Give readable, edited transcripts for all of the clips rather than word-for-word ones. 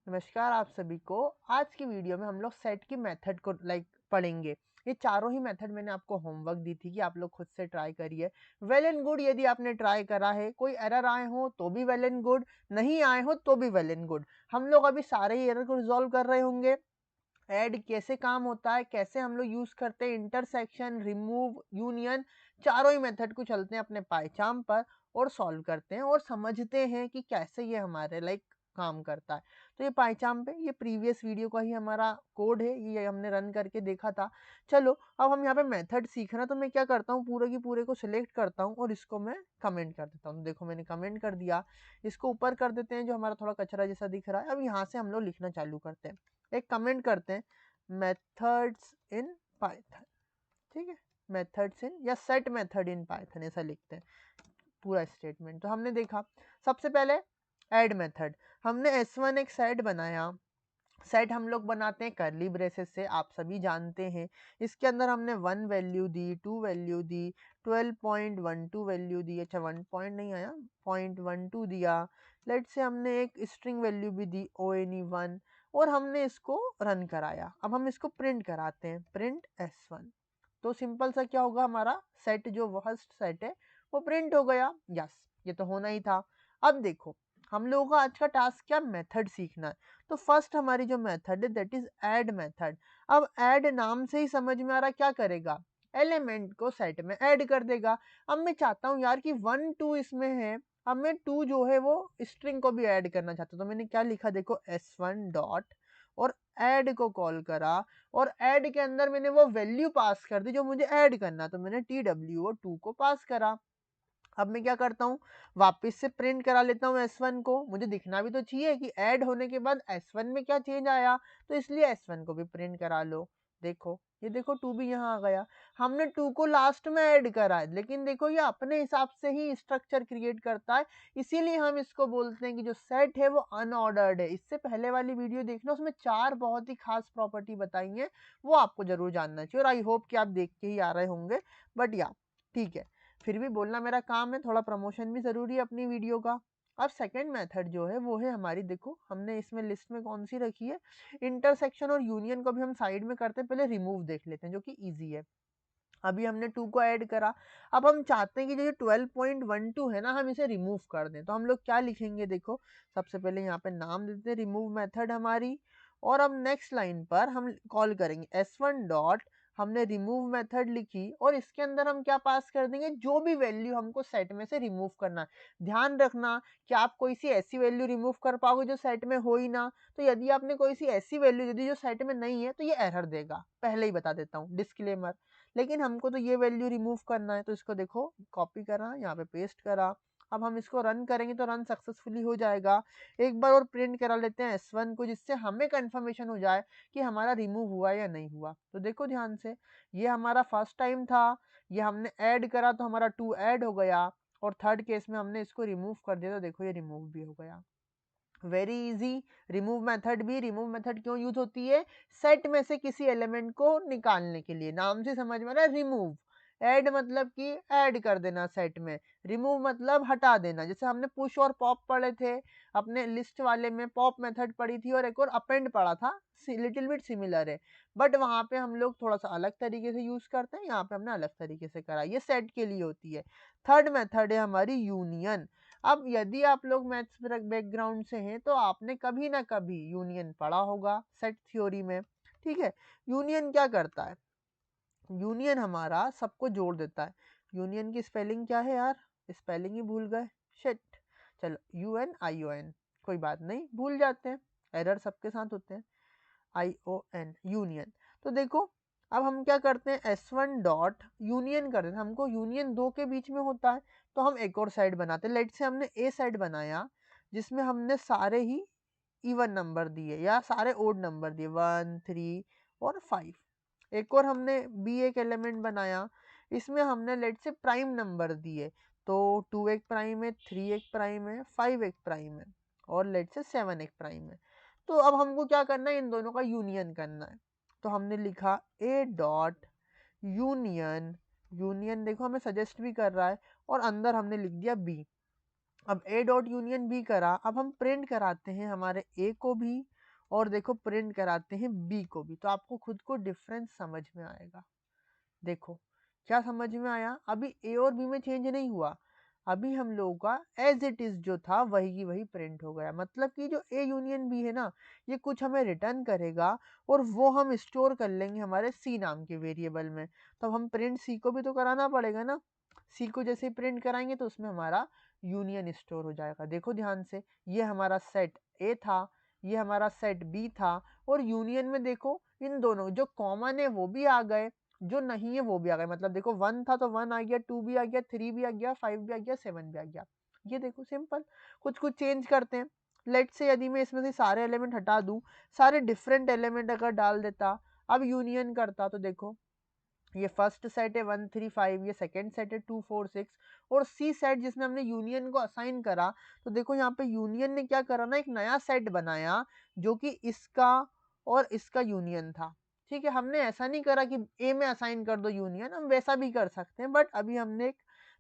नमस्कार आप सभी को। आज की वीडियो में हम लोग सेट की मेथड को पढ़ेंगे। ये चारों ही मेथड मैंने आपको होमवर्क दी थी कि आप लोग खुद से ट्राई करिए। वेल एंड गुड, यदि आपने ट्राई करा है, कोई एरर आए हो तो भी वेल एंड गुड, नहीं आए हो तो भी वेल एंड गुड। हम लोग अभी सारे ही एरर को रिजॉल्व कर रहे होंगे। ऐड कैसे काम होता है, कैसे हम लोग यूज करते हैं, इंटरसेक्शन, रिमूव, यूनियन, चारों ही मेथड को चलते हैं अपने पाइचाम पर और सॉल्व करते हैं और समझते हैं कि कैसे ये हमारे काम करता है। तो ये पाइचाम पे ये प्रीवियस वीडियो का ही हमारा कोड है, ये हमने रन करके देखा था। चलो अब हम यहाँ पे मेथड सीखना, तो मैं क्या करता हूँ, पूरे की पूरे को सिलेक्ट करता हूँ और इसको मैं कमेंट कर देता हूँ। देखो मैंने कमेंट कर दिया। इसको ऊपर कर देते हैं जो हमारा थोड़ा कचरा जैसा दिख रहा है। अब यहाँ से हम लोग लिखना चालू करते हैं। एक कमेंट करते हैं, मेथड्स इन पाइथन। ठीक है, मेथड्स इन या सेट मेथड इन पाइथन ऐसा लिखते हैं पूरा स्टेटमेंट। तो हमने देखा सबसे पहले ऐड मेथड। हमने S1 एक सेट बनाया। सेट हम लोग बनाते हैं करली ब्रेसेस से, आप सभी जानते हैं। इसके अंदर हमने 1 वैल्यू दी, 2 वैल्यू दी, 12.12 वैल्यू दी। अच्छा 1 पॉइंट नहीं आया, 0.12 दिया। लेट से हमने एक स्ट्रिंग वैल्यू भी दी ONE1 और हमने इसको रन कराया। अब हम इसको प्रिंट कराते हैं, प्रिंट S1। तो सिंपल सा क्या होगा, हमारा सेट जो फर्स्ट सेट है वो प्रिंट हो गया। यस, ये तो होना ही था। अब देखो हम लोगों का आज का टास्क क्या, मेथड सीखना है। तो फर्स्ट हमारी जो मेथड है दैट इज ऐड मेथड। अब ऐड नाम से ही समझ में आ रहा क्या करेगा, एलिमेंट को सेट में ऐड कर देगा। अब मैं चाहता हूँ यार कि 1 2 इसमें है, अब मैं 2 जो है वो स्ट्रिंग को भी ऐड करना चाहता हूँ। तो मैंने क्या लिखा देखो, S1 डॉट और ऐड को कॉल करा और ऐड के अंदर मैंने वो वैल्यू पास कर दी जो मुझे ऐड करना। तो मैंने TW और 2 को पास करा। अब मैं क्या करता हूँ, वापस से प्रिंट करा लेता हूँ S1 को। मुझे दिखना भी तो चाहिए कि ऐड होने के बाद S1 में क्या चेंज आया, तो इसलिए S1 को भी प्रिंट करा लो। देखो ये देखो 2 भी यहाँ आ गया। हमने 2 को लास्ट में ऐड करा है, लेकिन देखो ये अपने हिसाब से ही स्ट्रक्चर क्रिएट करता है। इसीलिए हम इसको बोलते हैं कि जो सेट है वो अनऑर्डर्ड है। इससे पहले वाली वीडियो देखना, उसमें 4 बहुत ही खास प्रॉपर्टी बताई है, वो आपको जरूर जानना चाहिए और आई होप कि आप देख के ही आ रहे होंगे। बट या ठीक है, फिर भी बोलना मेरा काम है, थोड़ा प्रमोशन भी ज़रूरी है अपनी वीडियो का। अब सेकंड मेथड जो है वो है हमारी, देखो हमने इसमें लिस्ट में कौन सी रखी है, इंटरसेक्शन और यूनियन को भी हम साइड में करते हैं। पहले रिमूव देख लेते हैं जो कि ईजी है। अभी हमने 2 को ऐड करा। अब हम चाहते हैं कि जो ये 12.12 है ना, हम इसे रिमूव कर दें। तो हम लोग क्या लिखेंगे देखो, सबसे पहले यहाँ पे नाम देते हैं रिमूव मेथड हमारी, और अब नेक्स्ट लाइन पर हम कॉल करेंगे S1 डॉट, हमने रिमूव मेथड लिखी और इसके अंदर हम क्या पास कर देंगे, जो भी वैल्यू हमको सेट में से रिमूव करना है। ध्यान रखना कि आप कोई सी ऐसी वैल्यू रिमूव कर पाओगे जो सेट में हो ही ना। तो यदि आपने कोई सी ऐसी वैल्यू दे दी जो सेट में नहीं है तो ये एरर देगा, पहले ही बता देता हूँ, डिस्क्लेमर। लेकिन हमको तो ये वैल्यू रिमूव करना है, तो इसको देखो कॉपी करा, यहाँ पे पेस्ट करा। अब हम इसको रन करेंगे तो रन सक्सेसफुली हो जाएगा। एक बार और प्रिंट करा लेते हैं S1 को, जिससे हमें कंफर्मेशन हो जाए कि हमारा रिमूव हुआ या नहीं हुआ। तो देखो ध्यान से, ये हमारा फर्स्ट टाइम था, ये हमने ऐड करा तो हमारा 2 ऐड हो गया, और थर्ड केस में हमने इसको रिमूव कर दिया तो देखो ये रिमूव भी हो गया। Very easy. रिमूव मेथड भी, रिमूव मेथड क्यों यूज होती है, सेट में से किसी एलिमेंट को निकालने के लिए। नाम से समझ में आ रहा है, रिमूव। ऐड मतलब कि ऐड कर देना सेट में, रिमूव मतलब हटा देना। जैसे हमने पुश और पॉप पढ़े थे अपने लिस्ट वाले में, पॉप मेथड पढ़ी थी और एक और अपेंड पढ़ा था, लिटिल बिट सिमिलर है। बट वहां पे हम लोग थोड़ा सा अलग तरीके से यूज करते हैं, यहाँ पे हमने अलग तरीके से करा। ये सेट के लिए होती है। थर्ड मेथड है हमारी यूनियन। अब यदि आप लोग मैथ्स बैकग्राउंड से हैं तो आपने कभी ना कभी यूनियन पढ़ा होगा सेट थ्योरी में। ठीक है, यूनियन क्या करता है, यूनियन हमारा सबको जोड़ देता है। यूनियन की स्पेलिंग क्या है यार, स्पेलिंग ही भूल गए, शिट। चलो UNION, कोई बात नहीं, भूल जाते हैं, एरर सबके साथ होते हैं। ION, union. तो देखो अब हम क्या करते हैं, S1 डॉट यूनियन कर देते हैं। हमको यूनियन 2 के बीच में होता है, तो हम एक और साइड बनाते हैं। लेट से हमने A साइड बनाया जिसमें हमने सारे ही इवन नंबर दिए या सारे ओड नंबर दिए, 1 3 और 5। एक और हमने B एक एलिमेंट बनाया, इसमें हमने लेट से प्राइम नंबर दिए। तो 2 एक प्राइम है, 3 एक प्राइम है, 5 एक प्राइम है, और लेट से 7 एक प्राइम है। तो अब हमको क्या करना है, इन दोनों का यूनियन करना है। तो हमने लिखा A डॉट यूनियन, यूनियन देखो हमें सजेस्ट भी कर रहा है, और अंदर हमने लिख दिया B। अब A डॉट यूनियन B करा। अब हम प्रिंट कराते हैं हमारे A को भी और देखो प्रिंट कराते हैं बी को भी, तो आपको खुद को डिफरेंस समझ में आएगा। देखो क्या समझ में आया, अभी ए और बी में चेंज नहीं हुआ, अभी हम लोगों का एज इट इज जो था वही की वही प्रिंट हो गया। मतलब कि जो ए यूनियन बी है ना, ये कुछ हमें रिटर्न करेगा और वो हम स्टोर कर लेंगे हमारे सी नाम के वेरिएबल में। तो हम प्रिंट सी को भी तो कराना पड़ेगा ना, सी को जैसे प्रिंट कराएंगे तो उसमें हमारा यूनियन स्टोर हो जाएगा। देखो ध्यान से, ये हमारा सेट ए था, ये हमारा सेट बी था, और यूनियन में देखो इन दोनों जो कॉमन है वो भी आ गए, जो नहीं है वो भी आ गया। मतलब देखो 1 था तो 1 आ गया, 2 भी आ गया, 3 भी आ गया, 5 भी आ गया, 7 भी आ गया। ये देखो सिंपल, कुछ कुछ चेंज करते हैं। लेट से यदि मैं इसमें से सारे एलिमेंट हटा दूं, सारे डिफरेंट एलिमेंट अगर डाल देता, अब यूनियन करता, तो देखो ये फर्स्ट सेट है 1 3 5, ये सेकंड सेट है 2 4 6, और सी सेट जिसमें हमने यूनियन को असाइन करा, तो देखो यहाँ पे यूनियन ने क्या करा ना, एक नया सेट बनाया जो कि इसका और इसका यूनियन था। ठीक है, हमने ऐसा नहीं करा कि ए में असाइन कर दो यूनियन, हम वैसा भी कर सकते हैं, बट अभी हमने एक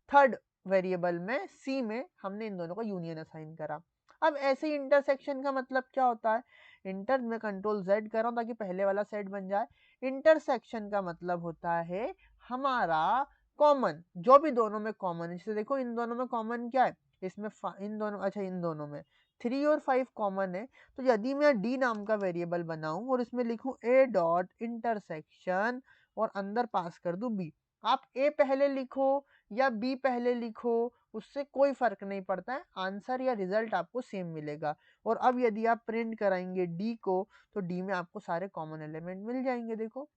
थर्ड वेरिएबल में सी में हमने इन दोनों का यूनियन असाइन करा। अब ऐसे ही इंटरसेक्शन का मतलब क्या होता है, इंटर में कंट्रोल जेड कर रहा हूँ ताकि पहले वाला सेट बन जाए। इंटरसेक्शन का मतलब होता है हमारा कॉमन, जो भी दोनों में कॉमन है। जैसे देखो इन दोनों में कॉमन क्या है, इसमें इन दोनों, अच्छा इन दोनों में 3 और 5 कॉमन है। तो यदि मैं डी नाम का वेरिएबल बनाऊं और इसमें लिखूं ए डॉट इंटरसेक्शन और अंदर पास कर दूं बी, आप ए पहले लिखो या बी पहले लिखो, उससे कोई फर्क नहीं पड़ता है, आंसर या रिजल्ट आपको सेम मिलेगा। और अब यदि आप प्रिंट कराएंगे डी को, तो डी में आपको सारे कॉमन एलिमेंट मिल जाएंगे। देखो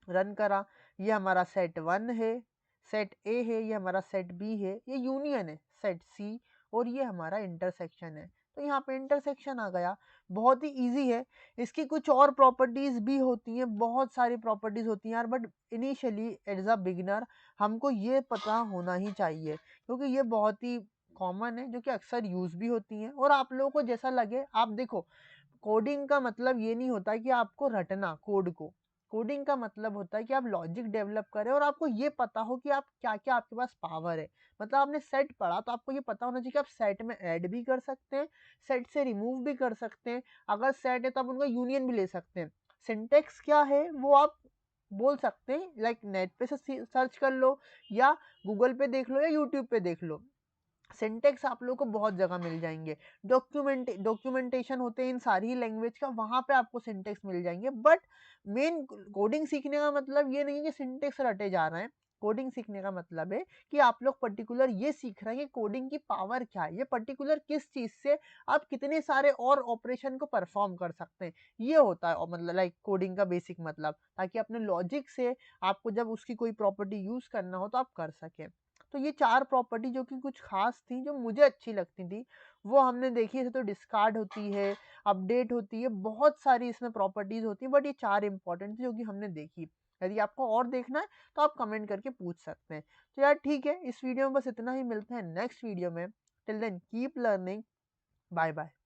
रन करा, ये हमारा सेट 1 है, सेट ए है, ये हमारा सेट बी है, ये यूनियन है सेट सी, और ये हमारा इंटरसेक्शन है। तो यहाँ पे इंटरसेक्शन आ गया, बहुत ही इजी है। इसकी कुछ और प्रॉपर्टीज भी होती हैं, बहुत सारी प्रॉपर्टीज होती हैं यार, but initially as a beginner हमको ये पता होना ही चाहिए, क्योंकि ये बहुत ही कॉमन है, जो कि अक्सर यूज भी होती हैं। और आप लोगों को जैसा लगे, आप देखो कोडिंग का मतलब ये नहीं होता कि आपको रटना कोड को, कोडिंग का मतलब होता है कि आप लॉजिक डेवलप करें और आपको ये पता हो कि आप क्या क्या आपके पास पावर है। मतलब आपने सेट पढ़ा तो आपको ये पता होना चाहिए कि आप सेट में ऐड भी कर सकते हैं, सेट से रिमूव भी कर सकते हैं, अगर सेट है तो आप उनका यूनियन भी ले सकते हैं। सिंटेक्स क्या है वो आप बोल सकते हैं, लाइक नेट पे से सर्च कर लो या गूगल पे देख लो या यूट्यूब पे देख लो, सिंटेक्स आप लोगों को बहुत जगह मिल जाएंगे। डॉक्यूमेंटेशन होते हैं इन सारी लैंग्वेज का, वहां पे आपको सिंटेक्स मिल जाएंगे। बट मेन कोडिंग सीखने का मतलब ये नहीं कि सिंटेक्स रटे जा रहे हैं, कोडिंग सीखने का मतलब है कि आप लोग पर्टिकुलर ये सीख रहे हैं कि कोडिंग की पावर क्या है, ये पर्टिकुलर किस चीज से आप कितने सारे और ऑपरेशन को परफॉर्म कर सकते हैं, ये होता है। और मतलब लाइक कोडिंग का बेसिक मतलब, ताकि अपने लॉजिक से आपको जब उसकी कोई प्रॉपर्टी यूज करना हो तो आप कर सकें। तो ये 4 प्रॉपर्टी जो कि कुछ खास थी, जो मुझे अच्छी लगती थी, वो हमने देखी। जैसे तो डिस्कार्ड होती है, अपडेट होती है, बहुत सारी इसमें प्रॉपर्टीज होती है, बट ये 4 इंपॉर्टेंट थी जो कि हमने देखी। यदि आपको और देखना है तो आप कमेंट करके पूछ सकते हैं। तो यार ठीक है, इस वीडियो में बस इतना ही, मिलते हैं नेक्स्ट वीडियो में। Till then keep learning, bye bye.